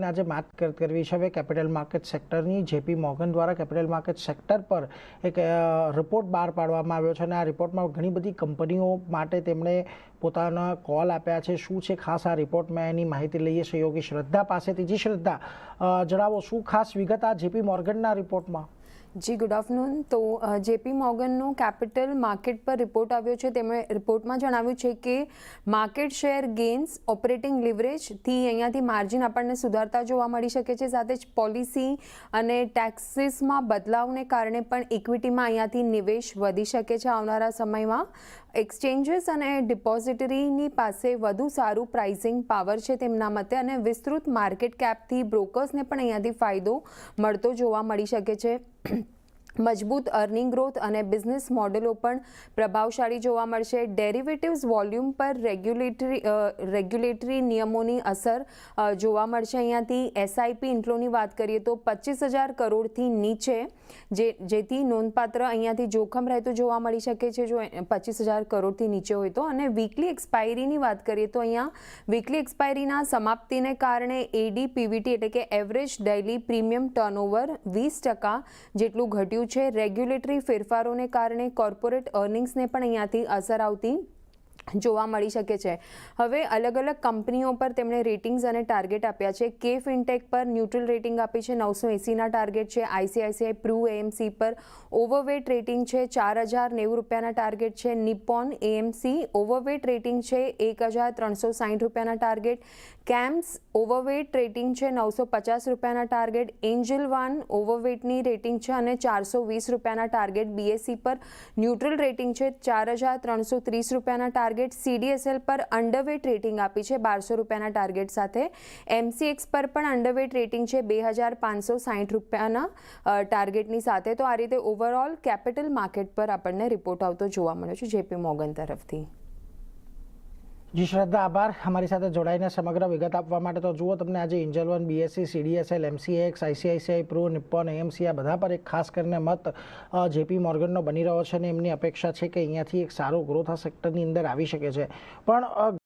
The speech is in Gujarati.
આજે વાત કરવી છે હવે કેપિટલ માર્કેટ સેક્ટરની જેપી મોર્ગન દ્વારા કેપિટલ માર્કેટ સેક્ટર પર એક રિપોર્ટ બહાર પાડવામાં આવ્યો છે અને આ રિપોર્ટમાં ઘણી બધી કંપનીઓ માટે તેમણે પોતાના કોલ આપ્યા છે. શું છે ખાસ આ રિપોર્ટમાં એની માહિતી લઈએ સહયોગી શ્રદ્ધા પાસેથી. જી શ્રદ્ધા, જણાવો શું ખાસ વિગત આ જેપી મોર્ગનના રિપોર્ટમાં? જી ગુડ આફ્ટરનૂન. તો જેપી મોર્ગનનો કેપિટલ માર્કેટ પર રિપોર્ટ આવ્યો છે. તેમણે રિપોર્ટમાં જણાવ્યું છે કે માર્કેટ શેર ગેઇન્સ, ઓપરેટિંગ લિવરેજથી અહીંયાથી માર્જિન આપણને સુધારતા જોવા મળી શકે છે. સાથે જ પોલિસી અને ટેક્સીસમાં બદલાવને કારણે પણ ઇક્વિટીમાં અહીંયાથી નિવેશ વધી શકે છે આવનારા સમયમાં. એક્સચેન્જીસ અને ડિપોઝિટરીની પાસે વધુ સારું પ્રાઇસિંગ પાવર છે તેમના મતે, અને વિસ્તૃત માર્કેટ કેપથી બ્રોકર્સને પણ અહીંયાથી ફાયદો મળતો જોવા મળી શકે છે. મજબૂત અર્નિંગ ગ્રોથ અને બિઝનેસ મોડેલો પણ પ્રભાવશાળી જોવા મળશે. ડેરિવેટિવ્સ વોલ્યુમ પર રેગ્યુલેટરી નિયમોની અસર જોવા મળશે. અહીંયાથી એસઆઈપી ઇન્ફ્લોની વાત કરીએ તો 25,000 કરોડથી નીચે, જેથી નોંધપાત્ર અહીંયાથી જોખમ રહેતું જોવા મળી શકે છે જો 25,000 કરોડથી નીચે હોય તો. અને વીકલી એક્સપાયરીની વાત કરીએ તો અહીંયા વીકલી એક્સપાયરીના સમાપ્તિને કારણે એડીપીવીટી એટલે કે એવરેજ ડેઇલી પ્રીમિયમ ટર્નઓવર 20% જેટલું ઘટ્યું છે. રેગ્યુલેટરી ફેરફારોને કારણે કોર્પોરેટ અર્નિંગ્સને પણ અહીંયાથી અસર આવતી જોવા મળી શકે છે. હવે અલગ અલગ કંપનીઓ પર તેમણે રેટિંગ્સ અને ટાર્ગેટ આપ્યા છે. કે ફિનટેક પર ન્યુટ્રલ રેટિંગ આપી છે, 980ના ટાર્ગેટ છે. આઈસીઆઈસીઆઈ પ્રૂ એએમસી પર ઓવરવેટ રેટિંગ છે, 4,090 રૂપિયાના ટાર્ગેટ છે. નિપ્પોન એએમસી ઓવરવેટ રેટિંગ છે, 1,360 રૂપિયાના ટાર્ગેટ. કેમ્સ ઓવરવેટ રેટિંગ છે, 950 રૂપિયાના ટાર્ગેટ. એન્જલ વન ઓવરવેટની રેટિંગ છે અને 420 રૂપિયાના ટાર્ગેટ. બીએસસી પર ન્યુટ્રલ રેટિંગ છે, 4,330 રૂપિયાના ટાર્ગેટ. સીડીએસએલ પર અંડરવેટ રેટિંગ આપી છે, 1,200 રૂપિયાના ટાર્ગેટ સાથે. એમસીએક્સ પર પણ અંડરવેટ રેટિંગ છે, 2,560 રૂપિયાના ટાર્ગેટની સાથે. તો આ રીતે ઓવરઓલ કેપિટલ માર્કેટ પર આપણને રિપોર્ટ આવતો જોવા મળ્યો છે જેપી મોર્ગન તરફથી. જી શ્રદ્ધા, આભાર અમારી સાથે જોડાઈને સમગ્ર વિગત આપવા માટે. તો જુઓ, તમને આજે Angel one, BSc, CDSL, MCX, ICICI pro, Nippon AMC આ બધા પર એક ખાસ કરીને મત જેપી મોર્ગનનો બની રહ્યો છે અને એમની અપેક્ષા છે કે અહીંયાથી એક સારો ગ્રોથ આ સેક્ટરની અંદર આવી શકે છે. પણ